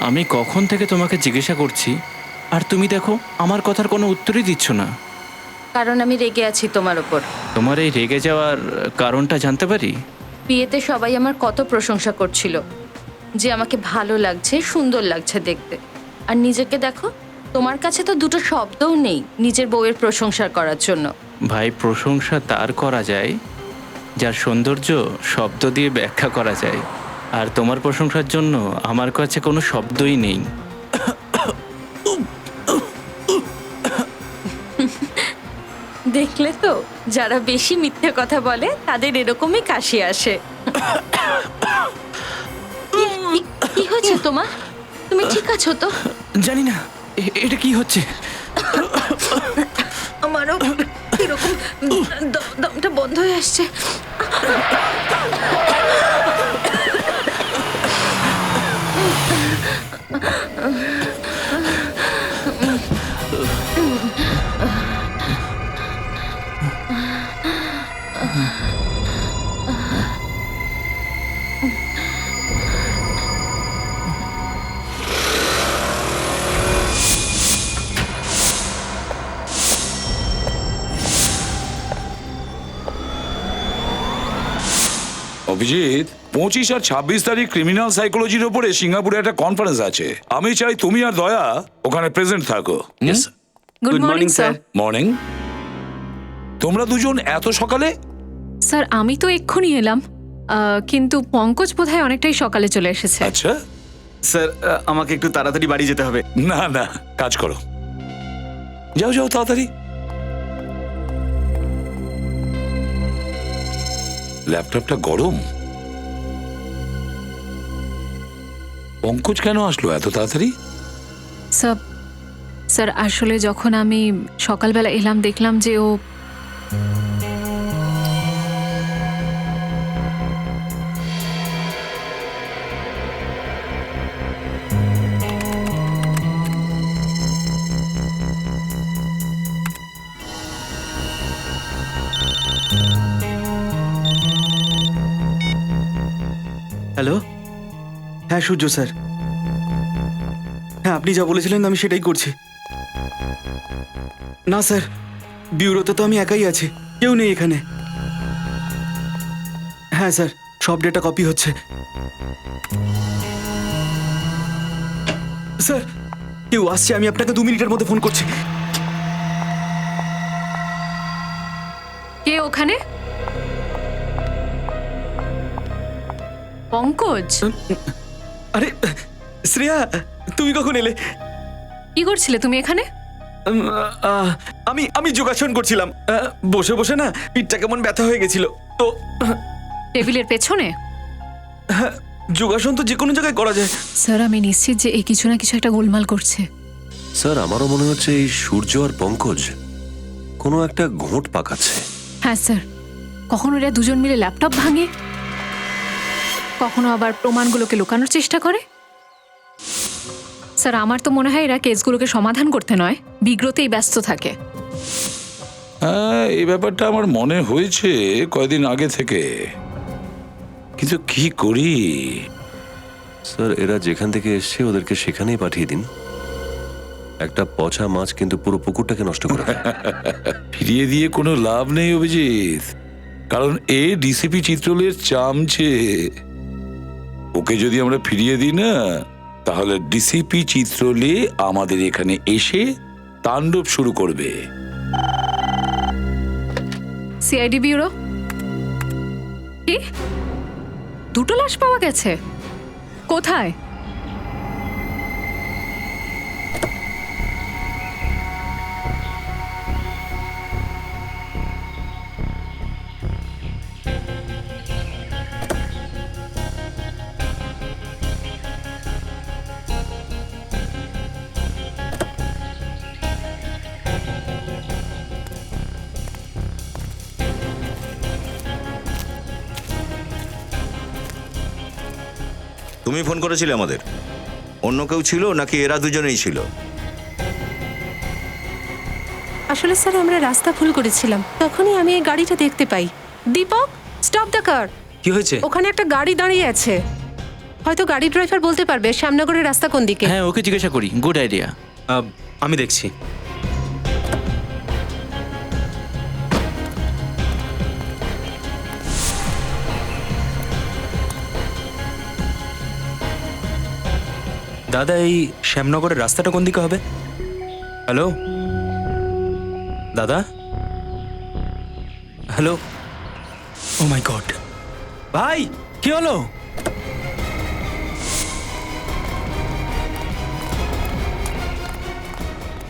আমি কখন থেকে তোমাকে জিজ্ঞাসা করছি আর তুমি দেখো আমার কথার কোনো উত্তরই দিচ্ছ না। কারণ আমি রেগে আছি তোমার ওপর। তোমার এই রেগে যাওয়ার কারণটা জানতে পারি? বিয়েতে সবাই আমার কত প্রশংসা করছিল যে আমাকে ভালো লাগছে, সুন্দর লাগছে দেখতে। আর নিজেকে দেখো, তোমার কাছে তো দুটো শব্দও নেই নিজের বউয়ের প্রশংসা করার জন্য। ভাই, প্রশংসা তার করা যায় যার সৌন্দর্য শব্দ দিয়ে ব্যাখ্যা করা যায়, আর তোমার প্রশংসার জন্য আমার কাছে কোনো শব্দই নেই। দেখলে তো, যারা বেশি মিথ্যে কথা বলে তাদের এরকমই কাশি আসে। কি হয়েছে তোমার? তুমি ঠিক আছো তো? জানি না এটা কি হচ্ছে। আমারও এরকম দমটা বন্ধ হয়ে আসছে। অভিজিৎ, 25 আর 26 তারিখ ক্রিমিনাল সাইকোলজির উপরে সিঙ্গাপুরে একটা কনফারেন্স আছে। আমি চাই তুমি আর দয়া ওখানে প্রেজেন্ট থাকো। Good morning sir. মর্নিং। তোমরা দুজন এত সকালে? স্যার আমি তো এক্ষুনি এলাম, কিন্তু পঙ্কজ বোধহয় অনেকটাই সকালে চলে এসেছে। আচ্ছা। স্যার আমাকে একটু তাড়াতাড়ি বাড়ি যেতে হবে। না না, কাজ করো, যাও যাও তাড়াতাড়ি। ল্যাপটপটা গরম। পঙ্কজ কেন আসলো এত তাড়াতাড়ি? স্যার আসলে যখন আমি সকালবেলা এলাম দেখলাম যে ও হ্যালো, হ্যাঁ সূর্য স্যার। হ্যাঁ, আপনি যা বলেছিলেন আমি সেটাই করছি। না স্যার, বিউরোতে তো আমি একাই আছি, কেউ নেই এখানে। হ্যাঁ স্যার, সব ডেটা কপি হচ্ছে। স্যার কেউ আসছে, আমি আপনাকে 2 মিনিটের মধ্যে ফোন করছি। কে ওখানে? পঙ্কজ, আরে শ্রেয়া, তুমি কখন এলে? কি করছিলে তুমি এখানে? আমি যোগাসন করছিলাম। বসে বসে না পিঠটা কেমন ব্যথা হয়ে গেছিল তো। টেবিলের পেছনে? যোগাসন তো যে কোনো জায়গায় করা যায়। স্যার আমি নিশ্চিত যে এই কিছু না কিছু একটা গোলমাল করছে। স্যার আমারও মনে হচ্ছে এই সূর্য আর পঙ্কজ কোনো একটা ঘোঁট পাকাচ্ছে। হ্যাঁ স্যার, কখনো এরা দুজন মিলে ল্যাপটপ ভাঙে, কখনো আবার প্রমাণগুলোকে লুকানোর চেষ্টা করে। স্যার আমার তো মনে হয় এরা কেসগুলোকে সমাধান করতে নয়, বিগ্রতেই ব্যস্ত থাকে। হ্যাঁ, এই ব্যাপারটা আমার মনে হয়েছে কয়েকদিন আগে থেকে, কিন্তু কি করি? স্যার এরা যেখান থেকে এসছে ওদেরকে সেখানেই পাঠিয়ে দিন। একটা পচা মাছ কিন্তু পুরো পুকুরটাকে নষ্ট করে দেয়। ফিরিয়ে দিয়ে কোনো লাভ নেই অভিজিৎ, কারণ এ ডিসিপি চিত্রলের চামচে। ওকে যদি আমরা ফিরিয়ে দিই না, তাহলে ডিসিপি চিত্রলে আমাদের এখানে এসে তাণ্ডব শুরু করবে। সিআইডি ব্যুরো, কি 2টো লাশ পাওয়া গেছে? কোথায়? তুমি ফোন করেছিলে আমাদের? অন্য কেউ ছিল নাকি এরা দুজনেই ছিল? আসলে স্যার আমরা রাস্তা ভুল করেছিলাম, তখনই আমি এই গাড়িটা দেখতে পাই। Deepak, stop the car. কি হয়েছে? ওখানে একটা গাড়ি দাঁড়িয়ে আছে। হয়তো গাড়ি ড্রাইভার বলতে পারবে শ্যামনগরের রাস্তা কোন দিকে। হ্যাঁ, ওকে জিজ্ঞাসা করি। Good idea. আমি দেখছি। দাদা, এই শ্যামনগরের রাস্তাটা কোন দিকে হবে? হ্যালো দাদা, হ্যালো। ও মাই গড, ভাই কি হলো?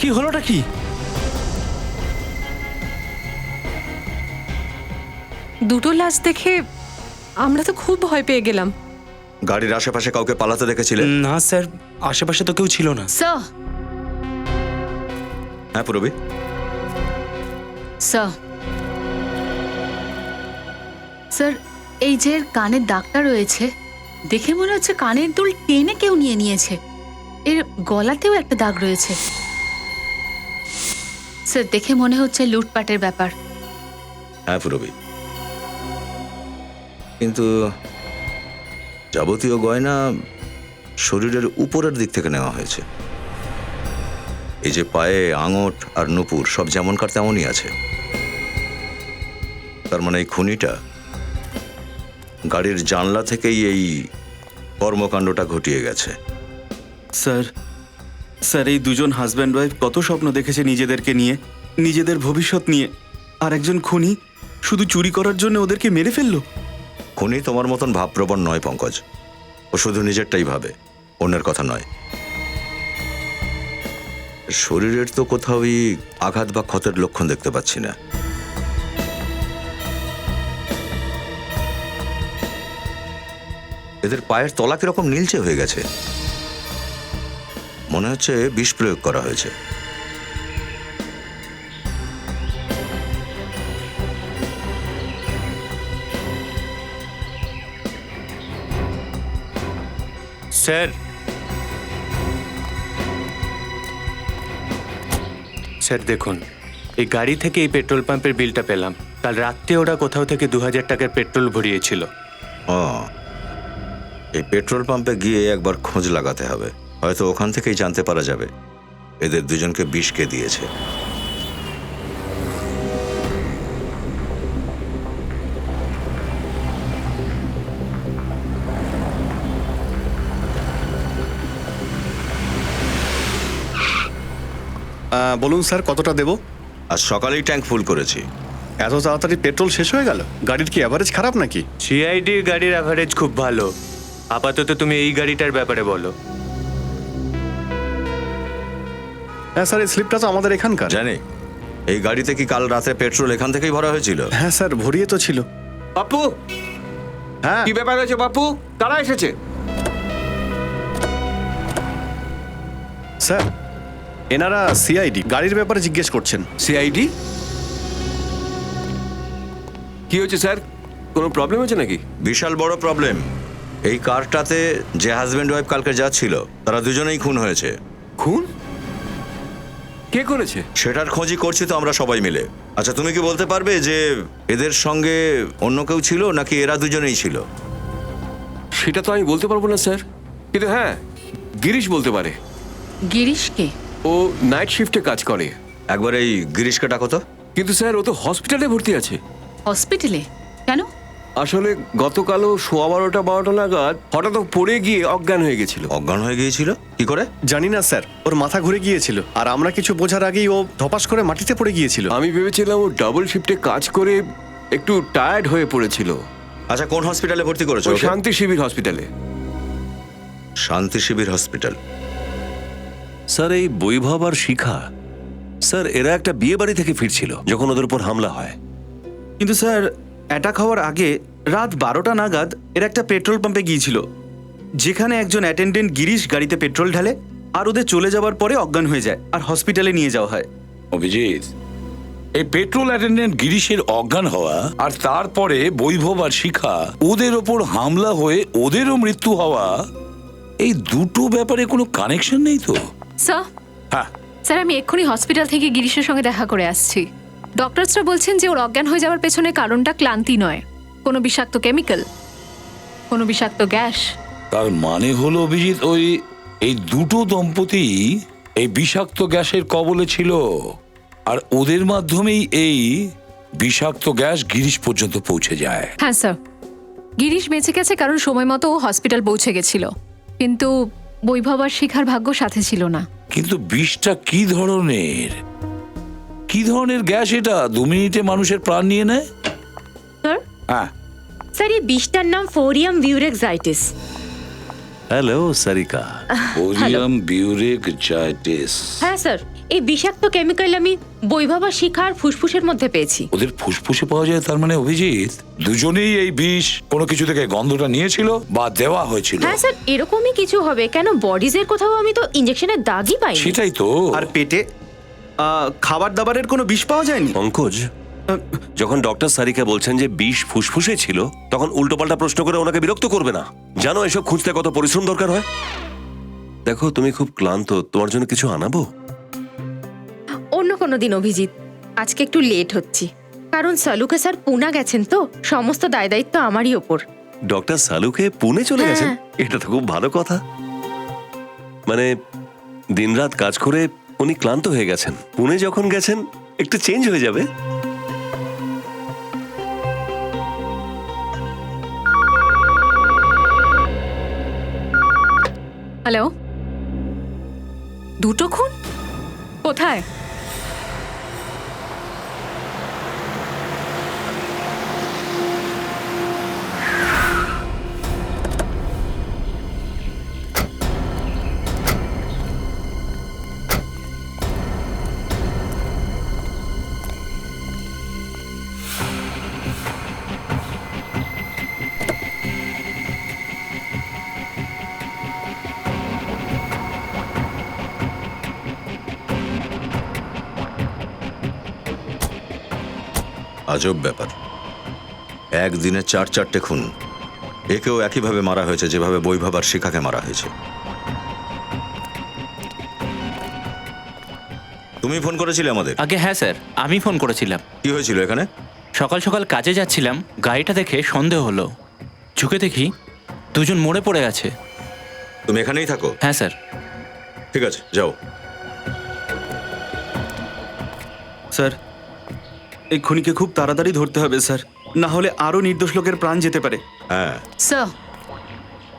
কি হলোটা কি? দুটো লাশ দেখে আমরা তো খুব ভয় পেয়ে গেলাম। গাড়ির আশেপাশে কাউকে পালাতে দেখেছিলেন? না স্যার, আশেপাশে তো কেউ ছিল না। স্যার, হ্যাঁ পুরবি। স্যার, স্যার, এই যে এর কানের দাগটা রয়েছে, দেখে মনে হচ্ছে কানের দুল টেনে কেউ নিয়ে নিয়েছে। এর গলাতেও একটা দাগ রয়েছে। স্যার, দেখে মনে হচ্ছে লুটপাটের ব্যাপার। হ্যাঁ পুরবি, কিন্তু যাবতীয় গয়না শরীরের উপরের দিক থেকে নেওয়া হয়েছে। এই যে পায়ে আঙট আর নুপুর সব যেমনকার তেমনই আছে। তার মানে এই খুনিটা গাড়ির জানলা থেকেই এই কর্মকাণ্ডটা ঘটিয়ে গেছে। স্যার, স্যার, এই দুজন হাজব্যান্ড ওয়াইফ কত স্বপ্ন দেখেছে নিজেদেরকে নিয়ে, নিজেদের ভবিষ্যৎ নিয়ে, আর একজন খুনি শুধু চুরি করার জন্য ওদেরকে মেরে ফেললো। খুনি তোমার মতন ভাবপ্রবণ নয় পঙ্কজ। ও শুধু নিজেরটাই ভাবে, অন্যের কথা নয়। শরীরের তো কোথাওই আঘাত বা ক্ষতের লক্ষণ দেখতে পাচ্ছি না। এদের পায়ের তলা কিরকম নীলচে হয়ে গেছে, মনে হচ্ছে বিষ প্রয়োগ করা হয়েছে। স্যার, স্যার দেখুন, এই গাড়ি থেকে এই পেট্রোল পাম্পের বিলটা পেলাম। কাল রাত্রে ওরা কোথাও থেকে 2000 টাকার পেট্রোল ভরিয়েছিল। ও, এই পেট্রোল পাম্পে গিয়ে একবার খোঁজ লাগাতে হবে। হয়তো ওখান থেকেই জানতে পারা যাবে এদের দুজনকে বিষ কে দিয়েছে। বলুন স্যার, কতটা দেবো? আজ সকালেই ট্যাঙ্ক ফুল করেছি। এত তাড়াতাড়ি পেট্রোল শেষ হয়ে গেল? গাড়ির কি অ্যাভারেজ খারাপ নাকি? সিআইডির গাড়ির অ্যাভারেজ খুব ভালো। আপাতত তুমি এই গাড়িটার ব্যাপারে বলো। হ্যাঁ স্যার, এই স্লিপটা তো আমাদের এখানকার। জানি, এই গাড়িতে কি কাল রাতে পেট্রোল এখান থেকেই ভরা হয়েছিল? হ্যাঁ স্যার, ভরিয়ে তো ছিল। বাপু, হ্যাঁ কি ব্যাপার হয়েছে বাপু? তারা এসেছে। স্যার, এনারা সিআইডি গাড়ির ব্যাপারে জিজ্ঞেস করছেন। সিআইডি? কি হয়েছে স্যার? কোনো প্রবলেম হয়েছে নাকি? বিশাল বড় প্রবলেম। এই কারটাতে যে হাজবেন্ড ওয়াইফ কালকে যাচ্ছিল, তারা দুজনেই খুন হয়েছে। খুন? কে করেছে? সেটার খোঁজই করছি তো আমরা সবাই মিলে। আচ্ছা, তুমি কি বলতে পারবে যে এদের সঙ্গে অন্য কেউ ছিল নাকি এরা দুজনেই ছিল? সেটা তো আমি বলতে পারবো না স্যার, কিন্তু হ্যাঁ, গিরিশ বলতে পারে। গিরিশকে? ও নাইট শিফটে কাজ করে। একবার এই গিরিশকে ডাকো তো। কিন্তু স্যার, ও তো হসপিটালে ভর্তি আছে। হসপিটালে? কেন? আসলে গতকালও 12:15 নাগাদ হঠাৎ ও পড়ে গিয়ে অজ্ঞান হয়ে গেছিল। অজ্ঞান হয়ে গিয়েছিল কি করে? জানি না স্যার, ওর মাথা ঘুরে গিয়েছিল, আর আমরা কিছু বোঝার আগেই ও ধপাস করে মাটিতে পড়ে গিয়েছিল। আমি ভেবেছিলাম ও ডাবল শিফটে কাজ করে একটু টায়ার্ড হয়ে পড়েছিল। আচ্ছা, কোন হসপিটালে ভর্তি করেছো ওই ওকে? শান্তি শিবির হসপিটালে। শান্তি শিবির হসপিটাল? স্যার, এই বৈভব আর শিখা, স্যার এরা একটা বিয়ে বাড়ি থেকে ফিরছিল যখন ওদের উপর হামলা হয়। কিন্তু স্যার, অ্যাটাক হওয়ার আগে রাত 12টা নাগাদ এরা একটা পেট্রোল পাম্পে গিয়েছিল, যেখানে একজন অ্যাটেন্ডেন্ট গিরিশ গাড়িতে পেট্রোল ঢালে, আর ওদের চলে যাওয়ার পরে অজ্ঞান হয়ে যায়, আর হসপিটালে নিয়ে যাওয়া হয়। অভিজিৎ, এই পেট্রোল অ্যাটেন্ডেন্ট গিরিশের অজ্ঞান হওয়া আর তারপরে বৈভব আর শিখা ওদের ওপর হামলা হয়ে ওদেরও মৃত্যু হওয়া, এই দুটো ব্যাপারে কোনো কানেকশন নেই তো? স্যার, হ্যাঁ, স্যার আমি এক্ষুনি হসপিটাল থেকে গিরিশের সঙ্গে দেখা করে আসছি। ডক্টরসরা বলছেন যে ওর অজ্ঞান হয়ে যাওয়ার পেছনে কারণটা ক্লান্তি নয়, কোনো বিষাক্ত কেমিক্যাল, কোনো বিষাক্ত গ্যাস, তার মানে হলো অভিজিৎ, এই দুটো দম্পতি এই বিষাক্ত গ্যাসের কবলে ছিল, আর ওদের মাধ্যমেই এই বিষাক্ত গ্যাস গিরিশ পর্যন্ত পৌঁছে যায়। হ্যাঁ স্যার, গিরিশ বেঁচে গেছে কারণ সময় মতো ও হসপিটাল পৌঁছে গেছিল, কিন্তু বৈভব আর শিখার ভাগ্য সাথে ছিল না। কিন্তু বিষটা কি ধরনের গ্যাস এটা 2 মিনিটে মানুষের প্রাণ নিয়ে নেয়? স্যার, হ্যাঁ স্যার এই বিষটার নাম ফোরিয়াম বিউরেক্সাইটিস। হ্যালো সারিকা। ওরিয়াম বিউরেক্সাইটিস। হ্যাঁ স্যার, এই বিষাক্ত কেমিক্যাল আমি বৈভব আর শিখার ফুসফুসের মধ্যে পেয়েছি। ওদের ফুসফুসে পাওয়া যায়, তার মানে অভিজিৎ দুজনেই এই বিষ কোনো কিছু থেকে গন্ধটা নিয়েছিল বা দেওয়া হয়েছিল। হ্যাঁ স্যার, এরকমই কিছু হবে, কেন বডিজের কোথাও আমি তো ইনজেকশনের দাগই পাইনি। সেটাই তো। আর পেটে খাবার দাবারের কোনো বিষ পাওয়া যায়নি? পঙ্কজ, যখন ডক্টর সারিকা বলছেন যে বিষ ফুসফুসে ছিল, তখন উল্টোপাল্টা প্রশ্ন করে ওনাকে বিরক্ত করবে না। জানো এসব খুঁজতে কত পরিশ্রম দরকার হয়। দেখো তুমি খুব ক্লান্ত, তোমার জন্য কিছু আনাবো? অন্য কোনো দিন অভিজিৎ, আজকে একটু লেট হচ্ছি, কারণ সালুকে স্যার পুনা গেছেন তো, সমস্ত দায় দায়িত্ব আমারই ওপর। ডক্টর সালুকে পুনে চলে গেছেন? হ্যাঁ। এটা তো খুব ভালো কথা। মানে দিনরাত কাজ করে উনি ক্লান্ত হয়ে গেছেন, পুনে যখন গেছেন একটু চেঞ্জ হয়ে যাবে। হ্যালো, দুটো খুন কোথায়? আজব ব্যাপার, একদিনে 4-4টে খুন। একেও একইভাবে মারা হয়েছে যেভাবে বৈভব আর শিখাকে মারা হয়েছে। তুমি ফোন করেছিলে আমাদের? আগে হ্যাঁ স্যার, আমি ফোন করেছিলাম। কি হয়েছিল এখানে? সকাল সকাল কাজে যাচ্ছিলাম, গাড়িটা দেখে সন্দেহ হলো, ঝুঁকে দেখি দুজন মরে পড়ে আছে। তুমি এখানেই থাকো? হ্যাঁ স্যার। ঠিক আছে, যাও। স্যার, এই খুনিকে খুব তাড়াতাড়ি ধরতে হবে স্যার, না হলে আরো নির্দোষ লোকের প্রাণ যেতে পারে। হ্যাঁ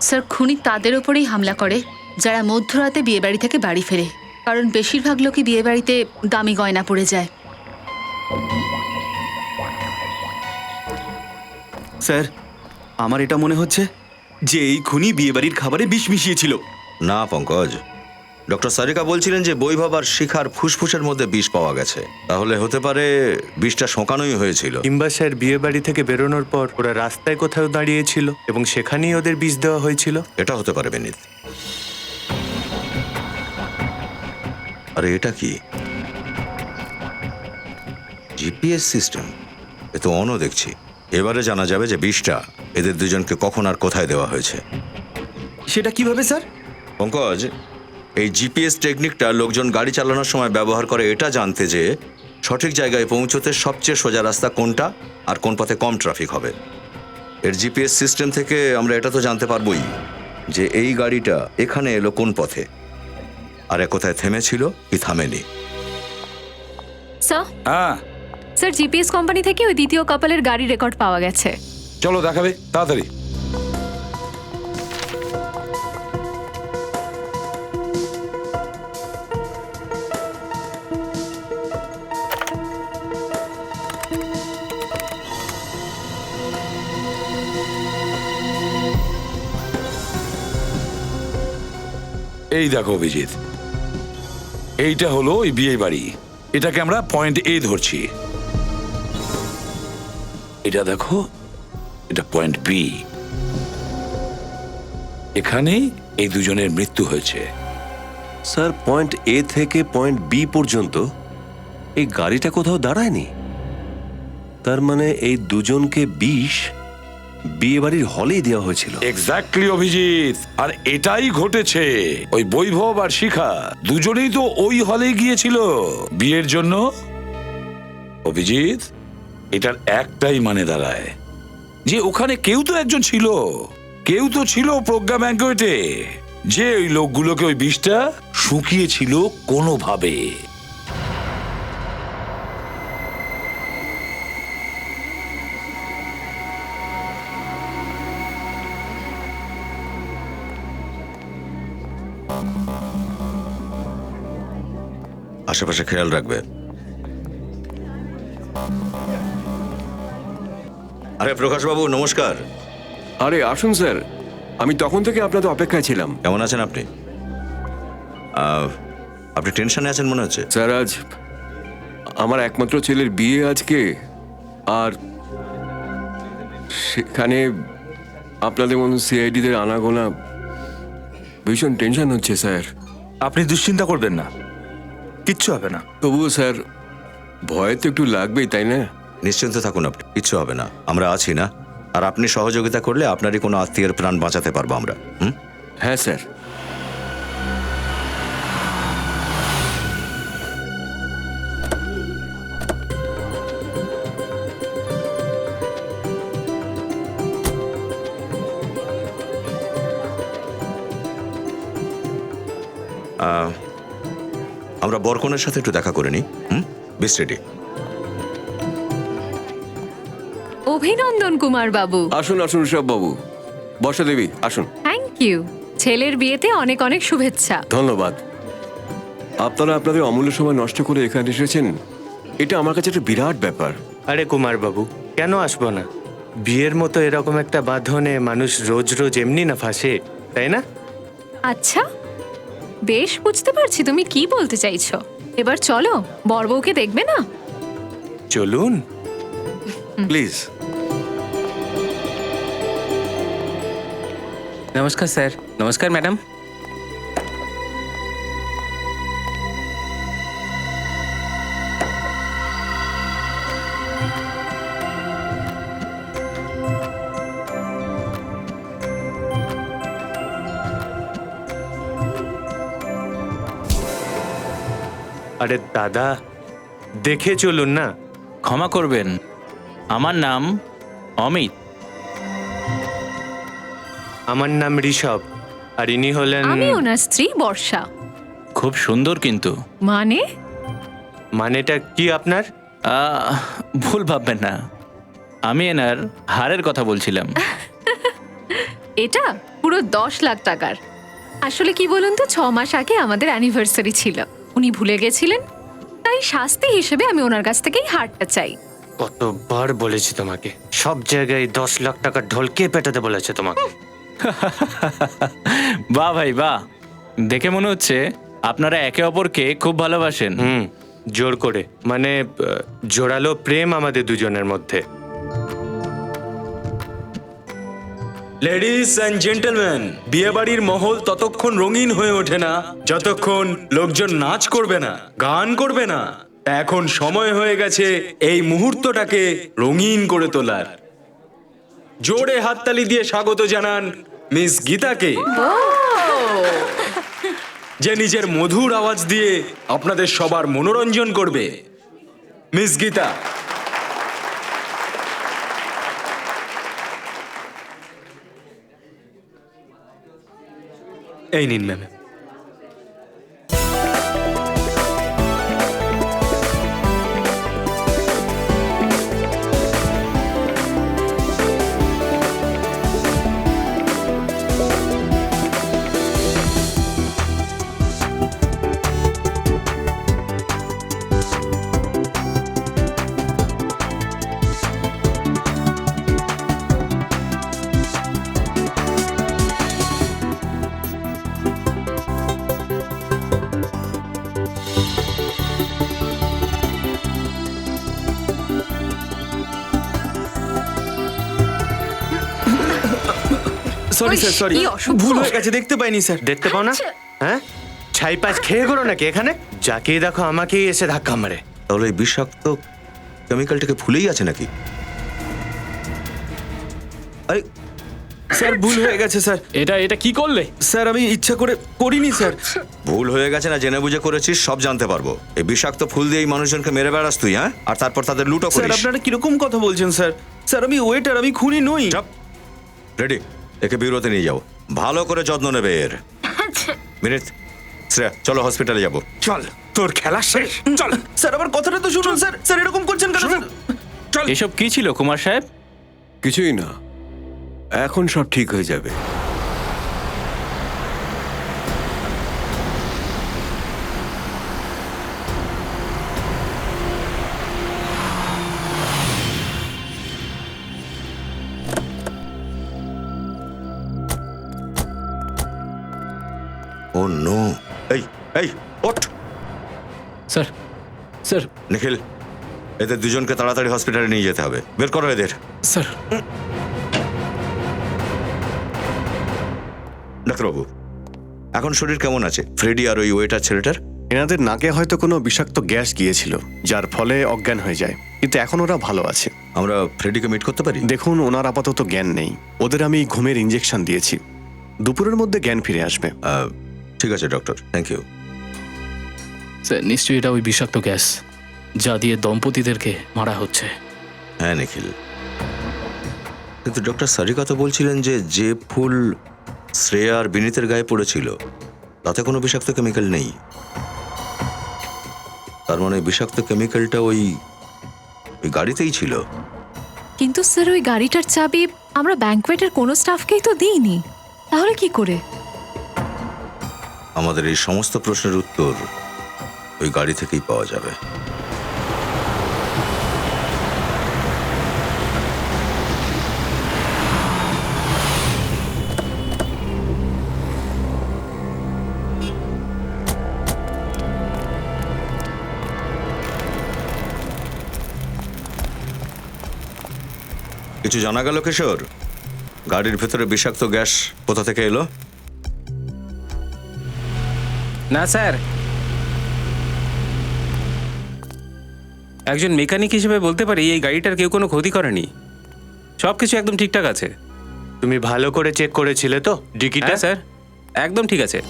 স্যার, খুনি তাদের ওপরেই হামলা করে যারা মধ্যরাতে বিয়েবাড়ি থেকে বাড়ি ফেরে, কারণ বেশিরভাগ লোকই বিয়েবাড়িতে দামি গয়না পরে যায়। স্যার, আমার এটা মনে হচ্ছে যে এই খুনি বিয়েবাড়ির খাবারে বিষ মিশিয়েছিল। না পঙ্কজ, ডক্টর সারিকা বলছিলেন যে বৈভব আর শিখার ফুসফুসের মধ্যে বিষ পাওয়া গেছে, তাহলে হতে পারে বিষটা শোকানোই হয়েছিল। কিংবা স্যার বিয়ে বাড়ি থেকে বেরোনোর পর ওরা রাস্তায় কোথাও দাঁড়িয়েছিল এবং সেখানেই ওদের বিষ দেওয়া হয়েছিল। এটা হতে পারে বিনীত। আরে এটা কি? জিপিএস সিস্টেম, এ তো অন্য দেখছি। এবারে জানা যাবে যে বিষটা এদের দুজনকে কখন আর কোথায় দেওয়া হয়েছে। সেটা কিভাবে স্যার? পঙ্কজ, এই জিপিএস টেকনিকটা লোকজন গাড়ি চালানোর সময় ব্যবহার করে এটা জানতে যে সঠিক জায়গায় পৌঁছতে সবচেয়ে সোজা রাস্তা কোনটা আর কোন পথে কম ট্রাফিক হবে। এর জিপিএস সিস্টেম থেকে আমরা এটা তো জানতে পারবোই যে এই গাড়িটা এখানে এলো কোন পথে, আর কোথায় থেমেছিল কি থামেনি। স্যার, হ্যাঁ স্যার জিপিএস কোম্পানি থেকে ওই দ্বিতীয় কাপলের গাড়ি রেকর্ড পাওয়া গেছে। চলো দেখাবে তাড়াতাড়ি। এই দেখো অভিজিৎ, এইটা হলো ওই বিয়ে বাড়ি, এটাকে আমরা পয়েন্ট এ ধরছি। এটা দেখো, এটা পয়েন্ট বি। এখানেই এই দুজনের মৃত্যু হয়েছে। স্যার পয়েন্ট এ থেকে পয়েন্ট বি পর্যন্ত এই গাড়িটা কোথাও দাঁড়ায়নি, তার মানে এই দুজনকে বিষ বিয়ে বাড়ির হলেই দেওয়া হয়েছিল। এক্স্যাক্টলি অভিজিৎ, আর এটাই ঘটেছে। ওই বৈভব আর শিখা দুজনেই তো ওই হলে গিয়েছিল বিয়ের জন্য। অভিজিৎ, এটার একটাই মানে দাঁড়ায় যে ওখানে কেউ তো একজন ছিল, কেউ তো ছিল প্রজ্ঞা ব্যাঙ্কোয়েটে যে ওই লোকগুলোকে ওই বিষটা শুকিয়েছিল কোনোভাবে। আশেপাশে খেয়াল রাখবে। আরে প্রকাশবাবু নমস্কার। আরে আসুন স্যার, আমি তখন থেকে আপনাদের অপেক্ষায় ছিলাম। কেমন আছেন আপনি? আপনি টেনশনে আছেন মনে হচ্ছে। স্যার আজ আমার একমাত্র ছেলের বিয়ে আজকে, আর সেখানে আপনাদের মতো সিআইডিদের আনাগোনা, ভীষণ টেনশন হচ্ছে স্যার। আপনি দুশ্চিন্তা করবেন না, কিচ্ছু হবে না। তবুও স্যার ভয় তো একটু লাগবেই, তাই না? নিশ্চিন্ত থাকুন, আপনি কিচ্ছু হবে না, আমরা আছি না। আর আপনি সহযোগিতা করলে আপনারই কোনো আত্মীয়ের প্রাণ বাঁচাতে পারবো আমরা। হ্যাঁ স্যার। আমরা বরকনের সাথে একটু দেখা করে নিই। বিস রেডি। অভিনন্দন কুমার বাবু। আসুন আসুন ঋষভ বাবু, বর্ষা দেবী আসুন। Thank you. ছেলের বিয়েতে অনেক অনেক শুভেচ্ছা। ধন্যবাদ। আপনারা আপনাদের অমূল্য সময় নষ্ট করে এখানে এসেছেন, এটা আমার কাছে একটা বিরাট ব্যাপার। আরে কুমার বাবু, কেন আসবো না? বিয়ের মতো এরকম একটা বাঁধনে মানুষ রোজ রোজ এমনি না ফাঁসে, তাই না? আচ্ছা, বেশ বুঝতে পারছি তুমি কি বলতে চাইছো। এবার চলো, বর বউকে দেখবে না? চলুন প্লিজ। নমস্কার স্যার। নমস্কার ম্যাডাম। আরে দাদা, দেখে চলুন না। ক্ষমা করবেন, আমার নাম অমিত। আমার নাম ঋষভ, আর ইনি হলেন। আমি ওনার স্ত্রী বর্ষা। খুব সুন্দর কিন্তু। মানে? মানেটা কি আপনার? ভুল ভাববেন না, আমি এনার হারের কথা বলছিলাম। এটা পুরো 10 লাখ টাকার। আসলে কি বলুন তো, 6 মাস আগে আমাদের অ্যানিভার্সারি ছিল, উনি ভুলে গেছিলেন, তাই শাস্তি হিসেবে আমি ওনার কাছ থেকেই হারটা চাই। কতবার বলেছি তোমাকে, সব জায়গায় 10 লাখ টাকা ঢোলকে পেটাতে বলেছে তোমাকে। বাহ ভাই বাহ, দেখে মনে হচ্ছে আপনারা একে অপরকে খুব ভালোবাসেন। জোর করে, মানে জোরালো প্রেম আমাদের দুজনের মধ্যে। লেডিস অ্যান্ড জেন্টলম্যান, বিয়েবাড়ির মহল ততক্ষণ রঙিন হয়ে ওঠে না যতক্ষণ লোকজন নাচ করবে না, গান করবে না। এখন সময় হয়ে গেছে এই মুহূর্তটাকে রঙিন করে তোলার। জোরে হাততালি দিয়ে স্বাগত জানান মিস গীতাকে, যে নিজের মধুর আওয়াজ দিয়ে আপনাদের সবার মনোরঞ্জন করবে। মিস গীতা, এই নিন ম্যাম। সরি স্যার, সরি, কি অসভ্য। ভুল হয়ে গেছে, দেখতে পাইনি স্যার। দেখতে পাও না? হ্যাঁ, ছাই পাঁচ খেয়ে করো নাকি এখানে? যাকে দেখো আমাকেই এসে ধাক্কা মারে। তাহলে এই বিষাক্ত কেমিক্যালটাকে ভুলেই আছে নাকি? আরে স্যার ভুল হয়ে গেছে স্যার। এটা কি করলে? স্যার আমি ইচ্ছা করে করিনি স্যার। ভুল হয়ে গেছে না জেনে বুঝে করেছিস সব জানতে পারবো। এই বিষাক্ত ফুল দিয়ে এই মানুষজনকে মেরে বেড়াস তুই, হ্যাঁ? আর তারপর তাদের লুটো স্যার করিস। আপনারা কিরকম কথা বলছেন স্যার? স্যার আমি ওয়েটার, আমি খুনি নই। রেডি, একে বিউরোতে নিয়ে যাও, ভালো করে যত্ন নেবে এর। বিনীত, শ্রেয়া, চলো হসপিটালে যাবো। চল, তোর খেলা শেষ, চল। স্যার আমার কথাটা তো শুনুন স্যার। স্যার এরকম করছেন কেন স্যার? এসব কি ছিল কুমার সাহেব? কিছুই না, এখন সব ঠিক হয়ে যাবে। ও নো, এই এই ওঠ। স্যার, স্যার, নিখিল, এদের দুজনকে তাড়াতাড়ি হসপিটালে নিয়ে যেতে হবে। বের করো এদের। স্যার। ডাক্তারবাবু, এখন শরীর কেমন আছে ফ্রেডি আর ওই ওয়েটার ছেলেটার? এনাদের নাকে হয়তো কোনো বিষাক্ত গ্যাস গিয়েছিল, যার ফলে অজ্ঞান হয়ে যায়, কিন্তু এখন ওরা ভালো আছে। আমরা ফ্রেডিকে মিট করতে পারি? দেখুন, ওনার আপাতত জ্ঞান নেই। ওদের আমি ঘুমের ইঞ্জেকশন দিয়েছি, দুপুরের মধ্যে জ্ঞান ফিরে আসবে। ঠিক আছে ডক্টর, থ্যাংক ইউ। স্যার, নিশ্চয়ই এটা ওই বিষাক্ত গ্যাস যা দিয়ে দম্পতিদেরকে মারা হচ্ছে। হ্যাঁ নিখিল, কিন্তু ডক্টর সারিকা তো বলছিলেন যে যে ফুল শ্রেয়া আর বিনীতের গায়ে পড়েছিল তাতে কোনো বিষাক্ত কেমিক্যাল নেই। তার মানে বিষাক্ত কেমিক্যালটা ওই গাড়িতেই ছিল। কিন্তু স্যার ওই গাড়িটার চাবি আমরা ব্যাংকোয়েটের কোনো স্টাফকেই তো দিইনি, তাহলে কি করে? আমাদের এই সমস্ত প্রশ্নের উত্তর ওই গাড়ি থেকেই পাওয়া যাবে। কিছু জানা গেল কিশোর? গাড়ির ভেতরে বিষাক্ত গ্যাস কোথা থেকে এলো? না স্যার, একজন মেকানিক হিসেবে বলতে পারি এই গাড়িটার কেউ কোনো ক্ষতি করেনি, সবকিছু একদম ঠিকঠাক আছে। তুমি ভালো করে চেক করেছিলে তো ডিকিটা? হ্যাঁ স্যার, একদম ঠিক আছে।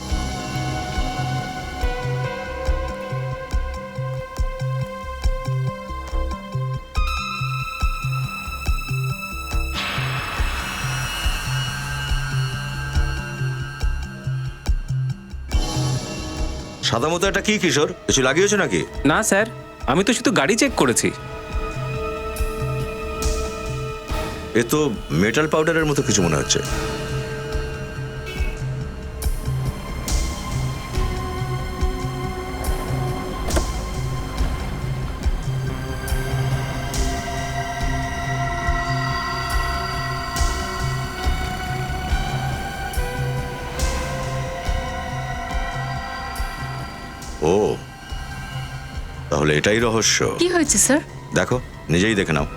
সাদা মতো এটা কি কিশোর, কিছু লাগিয়েছো নাকি? না স্যার, আমি তো শুধু গাড়ি চেক করেছি। এ তো মেটাল পাউডারের মতো কিছু মনে হচ্ছে। ও, তাহলে এটাই রহস্য। কি হয়েছে স্যার? দেখো, নিজেই দেখে নাও।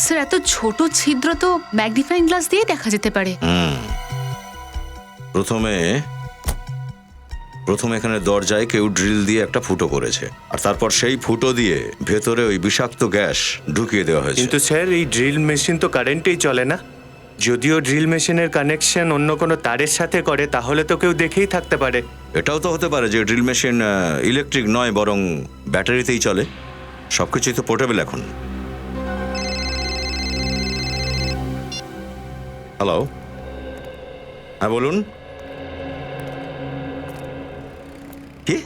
স্যার এত ছোট ছিদ্র তো ম্যাগনিফাইং গ্লাস দিয়ে দেখা যেতে পারে। প্রথমে এখানে দরজায় কেউ ড্রিল দিয়ে একটা ফুটো করেছে, আর তারপর সেই ফুটো দিয়ে ভেতরে ওই বিষাক্ত গ্যাস ঢুকিয়ে দেওয়া হয়েছে। কিন্তু স্যার, এই ড্রিল মেশিন তো কারেন্টেই চলে না। যদিও ড্রিল মেশিনের কানেকশন অন্য কোনো তারের সাথে করে, তাহলে তো কেউ দেখেই থাকতে পারে। এটাও তো হতে পারে যে ড্রিল মেশিন ইলেকট্রিক নয়, বরং ব্যাটারিতেই চলে। সবকিছুই তো পোর্টেবল এখন। হ্যালো, হ্যাঁ বলুন। কি?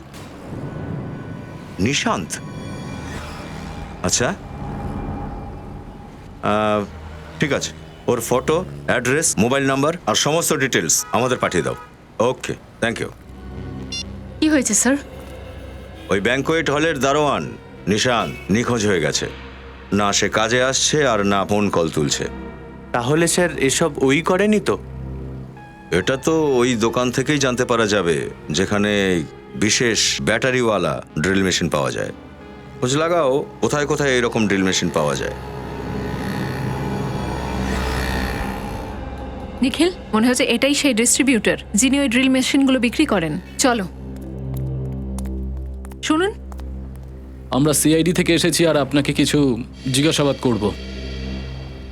নিশান্ত? আচ্ছা, ঠিক আছে, ওর ফটো, অ্যাড্রেস, মোবাইল নাম্বার আর সমস্ত ডিটেলস আমাদের পাঠিয়ে দাও। ওকে, থ্যাংক ইউ। কি হয়েছে স্যার? ওই ব্যাংকোয়েট হলের দারোয়ান নিশান্ত নিখোঁজ হয়ে গেছে। না সে কাজে আসছে আর না ফোন কল তুলছে। তাহলে স্যার এসব ওই করেনি তো? এটা তো ওই দোকান থেকেই জানতে পারা যাবে যেখানে বিশেষ ব্যাটারিওয়ালা ড্রিল মেশিন পাওয়া যায়। খোঁজ লাগাও কোথায় কোথায় এরকম ড্রিল মেশিন পাওয়া যায়। নিখিল, মনে হচ্ছে এটাই সেই ডিস্ট্রিবিউটর যিনি ওই ড্রিল মেশিনগুলো বিক্রি করেন। চলো শুনুন, আমরা সিআইডি থেকে এসেছি আর আপনাকে কিছু জিজ্ঞাসাবাদ করব।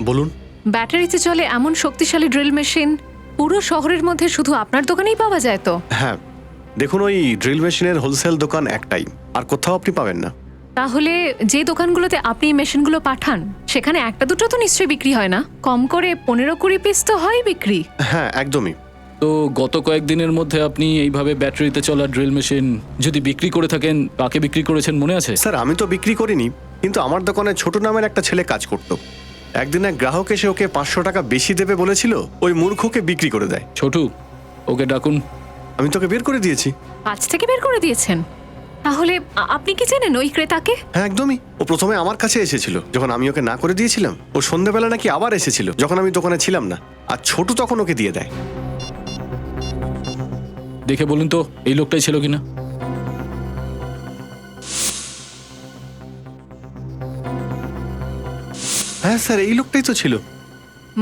বলুন। ব্যাটারিতে চলে এমন শক্তিশালী ড্রিল মেশিন পুরো শহরের মধ্যে শুধু আপনার দোকানেই পাওয়া যায় তো? হ্যাঁ, দেখুন ওই ড্রিল মেশিনের হোলসেল দোকান একটাই, আর কোথাও আপনি পাবেন না। তাহলে যে দোকানগুলোতে আপনি এই মেশিনগুলো পাঠান সেখানে একটা দুটো তো নিশ্চয়ই বিক্রি হয় না, কম করে 15-20 পিস তো হয় বিক্রি। হ্যাঁ একদমই। তো গত কয়েকদিনের মধ্যে আপনি এইভাবে ব্যাটারিতে চলা ড্রিল মেশিন যদি বিক্রি করে থাকেন, কাকে বিক্রি করেছেন মনে আছে? স্যার আমি তো বিক্রি করিনি, কিন্তু আমার দোকানে ছোট নামের একটা ছেলে কাজ করত। একদিন এক গ্রাহক এসে ওকে 500 টাকা বেশি দেবে বলেছিল, ওই মূর্খকে বিক্রি করে দেয়। ছোটু, ওকে ডাকুন। আমি তোকে বের করে দিয়েছি। কাজ থেকে বের করে দিয়েছেন? তাহলে আপনি কি জানেন ওই ক্রেতাকে? হ্যাঁ একদমই। ও প্রথমে আমার কাছে এসেছিল যখন আমি ওকে না করে দিয়েছিলাম। ও সন্ধ্যাবেলা নাকি আবার এসেছিল যখন আমি দোকানে ছিলাম না, আর ছোটু তখন ওকে দিয়ে দেয়। দেখে বলুন তো এই লোকটাই ছিল কিনা। হ্যাঁ স্যার, এই লোকটাই তো ছিল।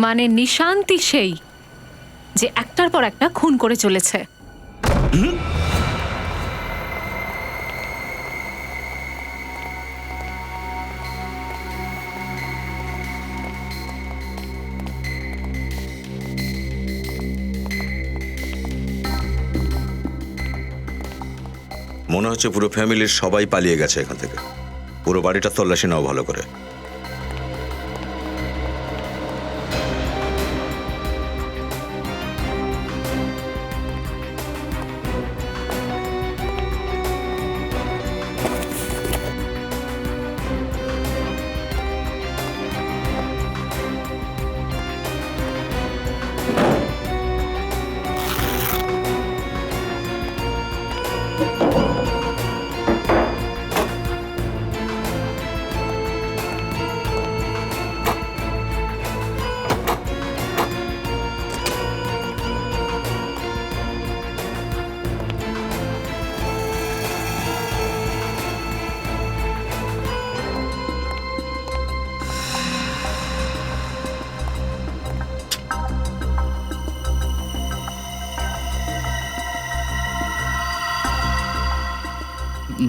মানে নিশান্তি সেই যে একটার পর একটা খুন করে চলেছে। মনে হচ্ছে পুরো ফ্যামিলির সবাই পালিয়ে গেছে এখান থেকে। পুরো বাড়িটা তল্লাশি নাও ভালো করে।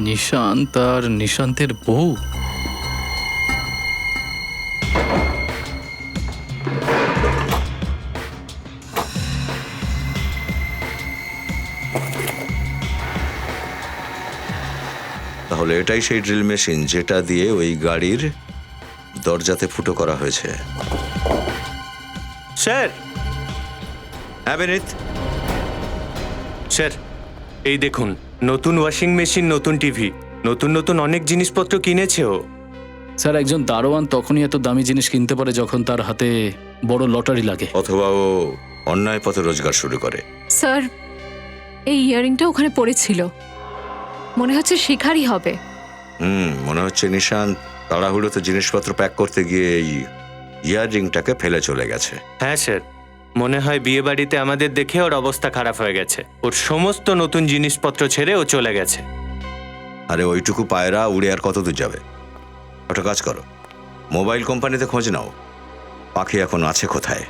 নিশান্ত আর নিশান্তের বউ। তাহলে এটাই সেই ড্রিল মেশিন যেটা দিয়ে ওই গাড়ির দরজাতে ফুটো করা হয়েছে। স্যার। হ্যাঁ বিনীত। স্যার এই দেখুন, নতুন ওয়াশিং মেশিন, নতুন টিভি, নতুন নতুন অনেক জিনিসপত্র কিনেছে ও। স্যার, একজন দারোয়ান তখনই এত দামি জিনিস কিনতে পারে যখন তার হাতে বড় লটারি লাগে, অথবা ও অন্যায় পথে রোজগার শুরু করে। স্যার, এই ইয়ারিংটা ওখানে পড়েছিল, মনে হচ্ছে শিকারই হবে। মনে হচ্ছে নিশান্ত তাড়াহুড়োতে জিনিসপত্র প্যাক করতে গিয়ে এই ইয়াররিংটাকে ফেলে চলে গেছে। হ্যাঁ স্যার, মনে হয় বিয়ে বাড়িতে আমাদের দেখে ওর অবস্থা খারাপ হয়ে গেছে, ওর সমস্ত নতুন জিনিসপত্র ছেড়ে ও চলে গেছে। আরে ওইটুকু পায়রা উড়ে আর কত দূর যাবে? ওটা কাজ করো, মোবাইল কোম্পানিতে খোঁজ নাও, পাখি এখন আছে কোথায়।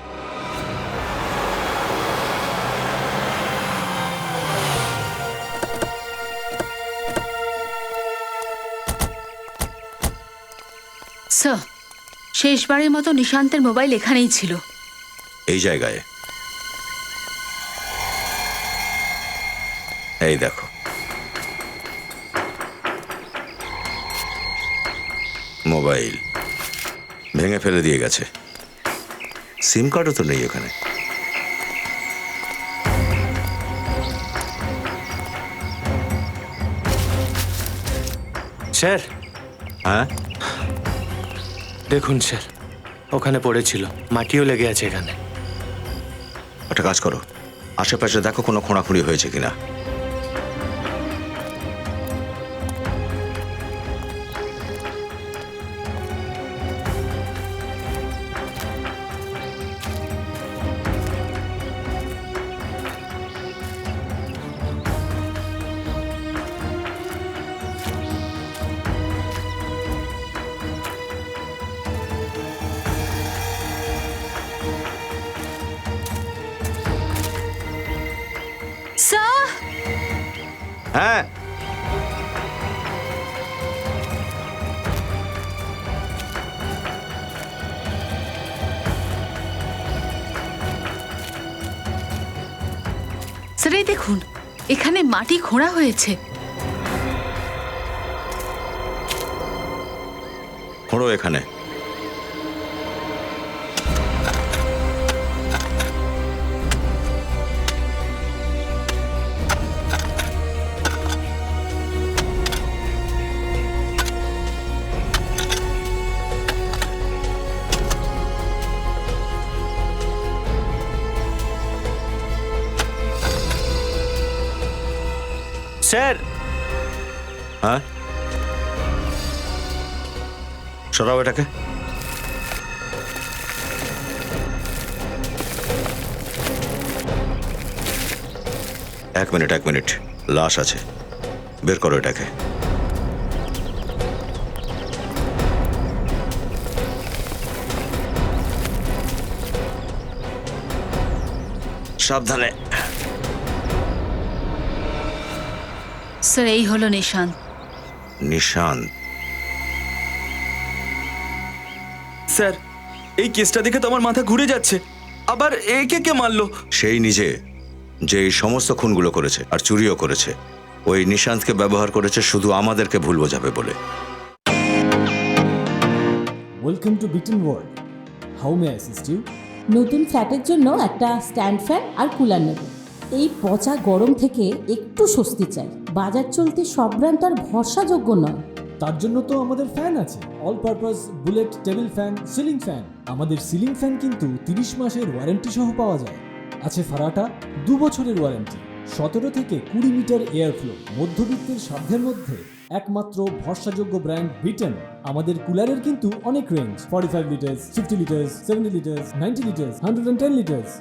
স্যার, শেষবারের মতো নিশান্তের মোবাইল এখানেই ছিল, এই জায়গায়। এই দেখো, মোবাইল ভেঙে ফেলে দিয়ে গেছে, সিম কার্ডও তো নেই এখানে। স্যার। হ্যাঁ দেখুন স্যার, ওখানে পড়েছিল, মাটিও লেগে আছে এখানে। একটা কাজ করো, আশেপাশে দেখো কোনো খোঁড়াখুঁড়ি হয়েছে কিনা। স্যার। হ্যাঁ স্যার, এই দেখুন, এখানে মাটি খোঁড়া হয়েছে। ঘোড়ো এখানে। স্যার, হ্যাঁ, সরাও এটাকে। এক মিনিট, লাশ আছে, বের করো এটাকে। সাবধানে। স্যার এই হলো নিশান্ত। নিশান্ত? স্যার, এই কেসটা দেখে তো আমার মাথা ঘুরে যাচ্ছে। আবার একে কে মারলো? সেই নিজে, যে এই সমস্ত খুনগুলো করেছে আর চুরিও করেছে। ওই নিশান্তকে ব্যবহার করেছে শুধু আমাদেরকে ভুল বোঝাবে বলে। Welcome to Beaton world. How may I assist you? নতুন ফ্ল্যাটের জন্য একটা স্ট্যান্ড ফ্যান আর কুলার নেব। এই পচা গরম থেকে একটু স্বস্তি চাই। বাজার চলতে সব ব্র্যান্ড আর ভরসাযোগ্য নয়। তার জন্য তো আমাদের ফ্যান আছে, all purpose bullet table fan, ceiling fan. আমাদের সিলিং ফ্যান কিন্তু 30 মাসের ওয়ারেন্টি সহ পাওয়া যায়। আছে ফারাটা 2 বছরের ওয়ারেন্টি, 17 থেকে 20 মিটার এয়ার ফ্লো, মধ্যবিত্তের সাধ্যের মধ্যে একমাত্র ভরসাযোগ্য ব্র্যান্ড বিটন। আমাদের কুলারের কিন্তু অনেক range, 45 litres, 50 litres, 70 litres, 90 litres, 110 litres.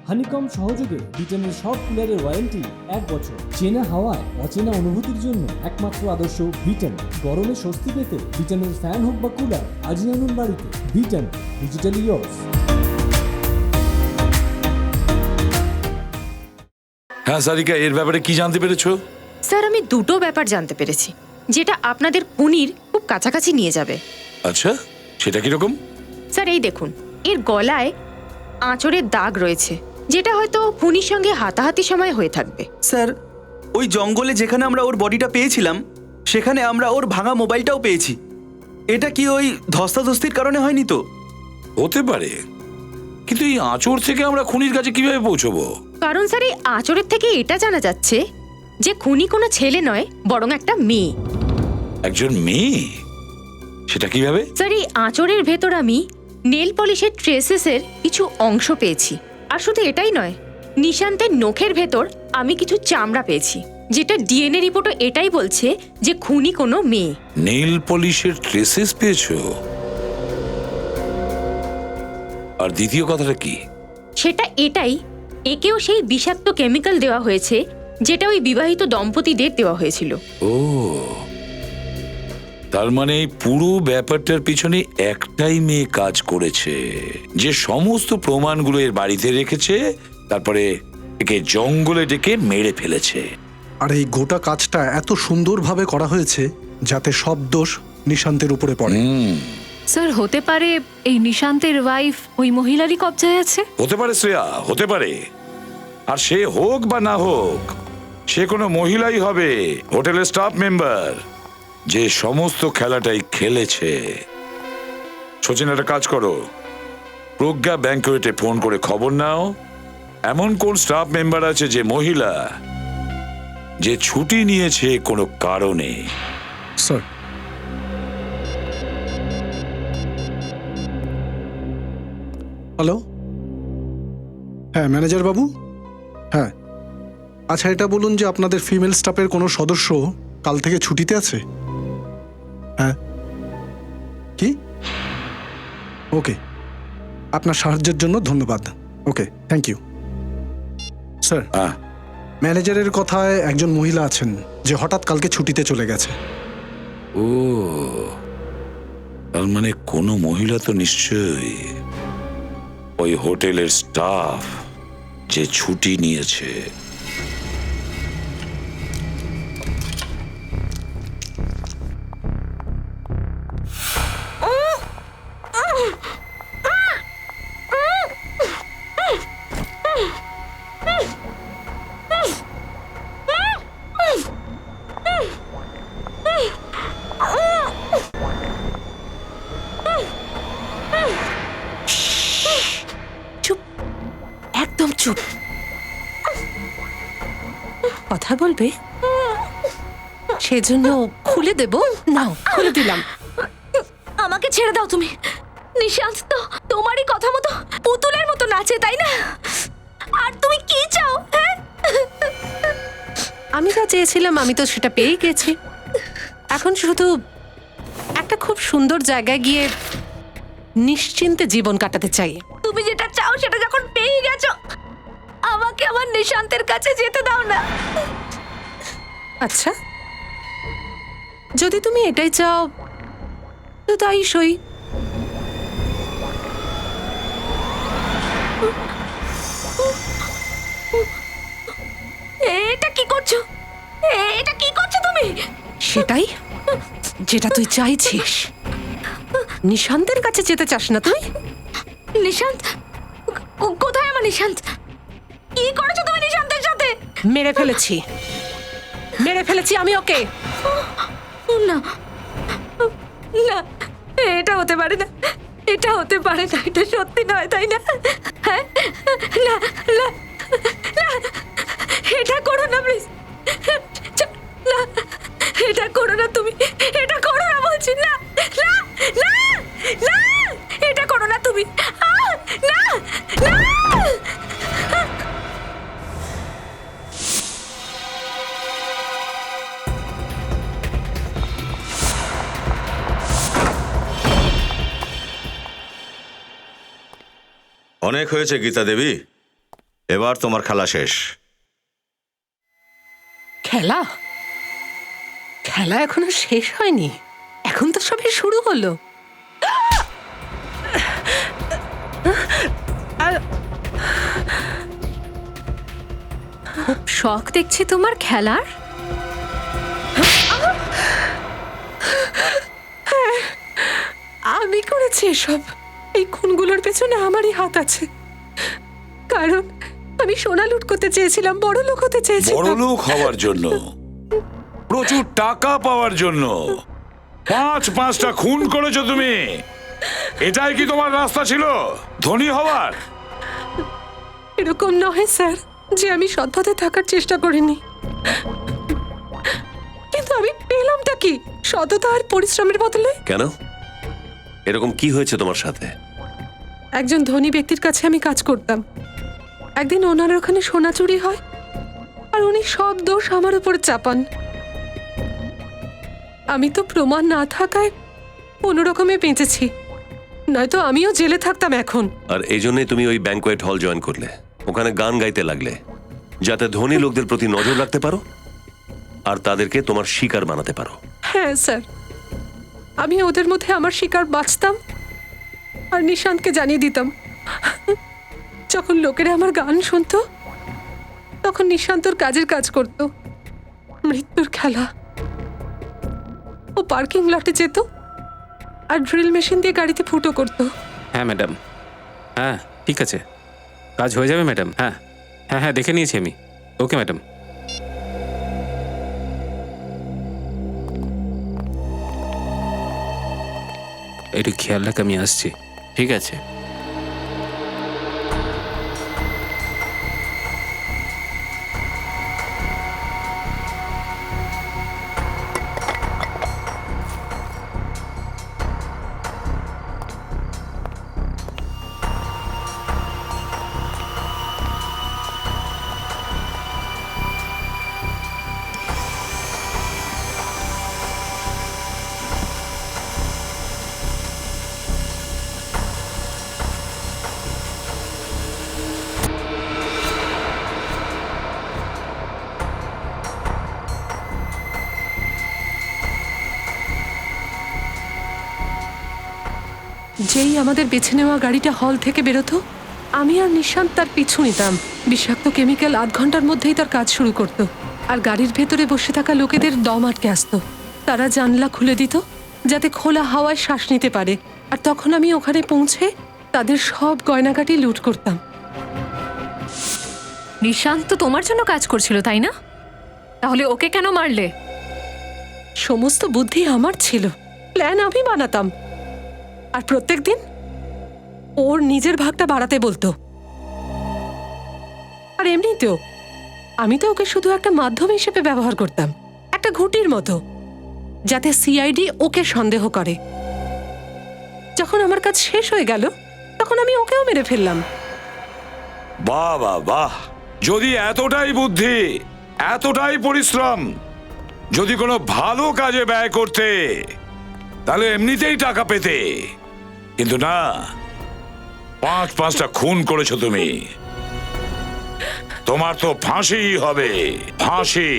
Honeycomb সহযোগে বিটনের সব কুলারের ওয়ারেন্টি 1 বছর। চেনা হাওয়ায় অচেনা অনুভূতির জন্য একমাত্র আদর্শ বিটন। গরমে স্বস্তি পেতে বিটনের ফ্যান হোক বা কুলার, আজই আনুন বাড়িতে। Vuitton, digitally years. হ্যাঁ সারিকা, এর ব্যাপারে কি জানতে পেরেছো? স্যার, আমি দুটো ব্যাপার জানতে পেরেছি, যেটা আপনাদের খুনির খুব কাছাকাছি নিয়ে যাবে। আচ্ছা, সেটা কিরকম? স্যার, এই দেখুন, এর গলায় আঁচড়ের দাগ রয়েছে, যেটা হয়তো খুনির সঙ্গে হাতাহাতি সময় হয়ে থাকবে। স্যার, ওই জঙ্গলে যেখানে আমরা ওর বডিটা পেয়েছিলাম, সেখানে আমরা ওর ভাঙা মোবাইলটাও পেয়েছি। এটা কি ওই ধস্তাধস্তির কারণে হয়নি তো? হতে পারে, কিন্তু এই আঁচড় থেকে আমরা খুনির কাছে কিভাবে পৌঁছবো? কারণ স্যার, এই আঁচড়ের থেকে এটা জানা যাচ্ছে যে খুনি কোনো ছেলে নয়, বরং একটা মেয়ে। একজন মেয়ে? সেটা কিভাবে? স্যার, এই আঁচড়ের ভেতর আমি নেল পলিশের ট্রেসেসের কিছু অংশ পেয়েছি। আর শুধু এটাই নয়, নিশান্তের নখের ভেতর আমি কিছু চামড়া পেয়েছি, যেটা ডিএনএ রিপোর্টও এটাই বলছে যে খুনি কোনো মেয়ে। নেল পলিশের ট্রেসেস পেয়েছো? আর দ্বিতীয় কথাটা কি? সেটা এটাই, একেও সেই বিষাক্ত কেমিক্যাল দেওয়া হয়েছে যেটা ওই বিবাহিত দম্পতিদের দেওয়া হয়েছিল। ও, তার মানে এই পুরো ব্যাপারটার পিছনে একটাই মেয়ে কাজ করেছে, যে সমস্ত প্রমাণগুলো এর বাড়িতে রেখেছে, তারপরে একে জঙ্গলে ডেকে মেরে ফেলেছে। আর এই গোটা কাজটা এত সুন্দরভাবে করা হয়েছে যাতে সব দোষ নিশান্তের উপরে পড়ে। স্যার, হতে পারে এই নিশান্তের ওয়াইফ ওই মহিলারই কবজায় আছে। হতে পারে শ্রেয়া, হতে পারে। আর সে হোক বা না হোক, সে কোনো মহিলাই হবে, হোটেলের স্টাফ মেম্বার, যে সমস্ত খেলাটাই খেলেছে। সচিন, একটা কাজ করো, প্রজ্ঞা ব্যাংকুয়েটে ফোন করে খবর নাও এমন কোন স্টাফ মেম্বার আছে যে মহিলা, যে ছুটি নিয়েছে কোনো কারণে। স্যার, হ্যালো, হ্যাঁ ম্যানেজার বাবু, হ্যাঁ আচ্ছা, এটা বলুন যে আপনাদের ফিমেল স্টাফের কোনো সদস্য কাল থেকে ছুটিতে আছে? হ্যাঁ, কি? ওকে, আপনার সাহায্যের জন্য ধন্যবাদ। ওকে, থ্যাংক ইউ। স্যার, ম্যানেজারের কথায় একজন মহিলা আছেন যে হঠাৎ কালকে ছুটিতে চলে গেছে। ও, তার মানে কোনো মহিলা তো নিশ্চয়ই ওই হোটেলের স্টাফ যে ছুটি নিয়েছে। চুপ। কথা বলবে সেজন্য খুলে দেব। নাও, খুলে দিলাম। আমাকে ছেড়ে দাও তুমি। নিশান্ত তো তোমারই কথা মতো পুতুলের মতো নাচে, তাই না? আর তুমি কি চাও? হ্যাঁ, আমি যা চেয়েছিলাম আমি তো সেটা পেয়ে গেছি। এখন শুধু একটা খুব সুন্দর জায়গায় গিয়ে নিশ্চিন্তে জীবন কাটাতে চাই। তুমি যেটা চাও সেটা যখন পেয়ে গেছো, আমাকে আমার নিশান্তের কাছে যেতে দাও না। আচ্ছা, যদি তুমি এটাই চাও তো তাই সই। এটা কি করছো? এটা কি করছো তুমি? সেটাই যেটা তুই চাইছিস। নিশান্তের কাছে যেতে চাস না তুই? নিশান্ত? কোথায় আমার নিশান্ত? কি করেছো তুমি নিশান্তের সাথে? মেরে ফেলেছি, মেরে ফেলেছি আমি ওকে। না না, এটা হতে পারে না, এটা হতে পারে না, এটা সত্যি নয়, তাই না? হ্যাঁ, না না না, এটা করো না প্লিজ। না, এটা করো না তুমি, এটা করো না বলছি। না না না না, এটা করো না তুমি। না না। অনেক হয়েছে গীতা দেবী, এবার তোমার খেলা শেষ। খেলা? খেলা এখনো শেষ হয়নি, এখন তো সবে শুরু হলো। খুব শখ দেখছি তোমার খেলার। আমি করেছি এসব। এই খুনগুলোর পেছনে আমারই হাত আছে, কারণ আমি সোনা লুট করতে চেয়েছিলাম, বড় লোক হতে চেয়েছিলাম। বড় লোক হওয়ার জন্য, প্রচুর টাকা পাওয়ার জন্য 5-5টা খুন করেছো তুমি। এটাই কি তোমার রাস্তা ছিল ধনী হওয়ার? এরকম নয় স্যার যে আমি সৎপথে থাকার চেষ্টা করিনি, কিন্তু আমি পেলামটা কি? সততা আর পরিশ্রমের বদলে। কেন? এরকম কি হয়েছে তোমার সাথে? একজন ধনী ব্যক্তির কাছে আমি কাজ করতাম। একদিন ওনার ওখানে সোনা চুরি হয়, আর উনি সব দোষ আমার উপর চাপান। আমি তো প্রমাণ না থাকায় কোনো রকমে বেঁচেছি, নয়তো আমিও জেলে থাকতাম এখন। আর এই জন্যই তুমি ওই ব্যাংকোয়েট হল জয়েন করলে, ওখানে গান গাইতে লাগলে, যাতে ধনী লোকদের প্রতি নজর রাখতে পারো আর তাদেরকে তোমার শিকার বানাতে পারো। হ্যাঁ স্যার, আমি ওদের মধ্যে আমার শিকার বাঁচতাম আর নিশান্তকে জানিয়ে দিতাম। যখন লোকেরা আমার গান শুনতো তখন নিশান্তর কাজের কাজ করত। মৃত্যুর খেলা। ও পার্কিং লটে যেত আর ড্রিল মেশিন দিয়ে গাড়িতে ফুটো করত। হ্যাঁ ম্যাডাম, হ্যাঁ ঠিক আছে, কাজ হয়ে যাবে ম্যাডাম। হ্যাঁ হ্যাঁ হ্যাঁ, দেখে নিয়েছি আমি। Okay madam. একটু খেয়াল রাখ, আমি আসছি। ঠিক আছে। যেই আমাদের বেছে নেওয়া গাড়িটা হল থেকে বেরোতো, আমি আর নিশান্ত তার পিছু নিতাম। বিষাক্ত কেমিক্যাল 8 ঘন্টার মধ্যেই তার কাজ শুরু করত, আর গাড়ির ভেতরে বসে থাকা লোকেদের দম আটকে আসতো। তারা জানলা খুলে দিত যাতে খোলা হাওয়ায় শ্বাস নিতে পারে, আর তখন আমি ওখানে পৌঁছে তাদের সব গয়নাগাটি লুট করতাম। নিশান্ত তো তোমার জন্য কাজ করছিল, তাই না? তাহলে ওকে কেন মারলে? সমস্ত বুদ্ধি আমার ছিল, প্ল্যান আমি বানাতাম, আর প্রত্যেকদিন ওর নিজের ভাগটা বাড়াতে বলতো। আর এমনিতেও আমি তো ওকে শুধু একটা মাধ্যম হিসেবে ব্যবহার করতাম, একটা ঘুঁটির মতো, যাতে সিআইডি ওকে সন্দেহ করে। যখন আমার কাজ শেষ হয়ে গেল তখন আমি ওকেও মেরে ফেললাম। বাহ বাহ বাহ, যদি এতটাই বুদ্ধি, এতটাই পরিশ্রম যদি কোনো ভালো কাজে ব্যয় করতে, তাহলে এমনিতেই টাকা পেতে। কিন্তু না, 5-5টা খুন করেছো তুমি। তোমার তো ফাঁসি হবে, ফাঁসি।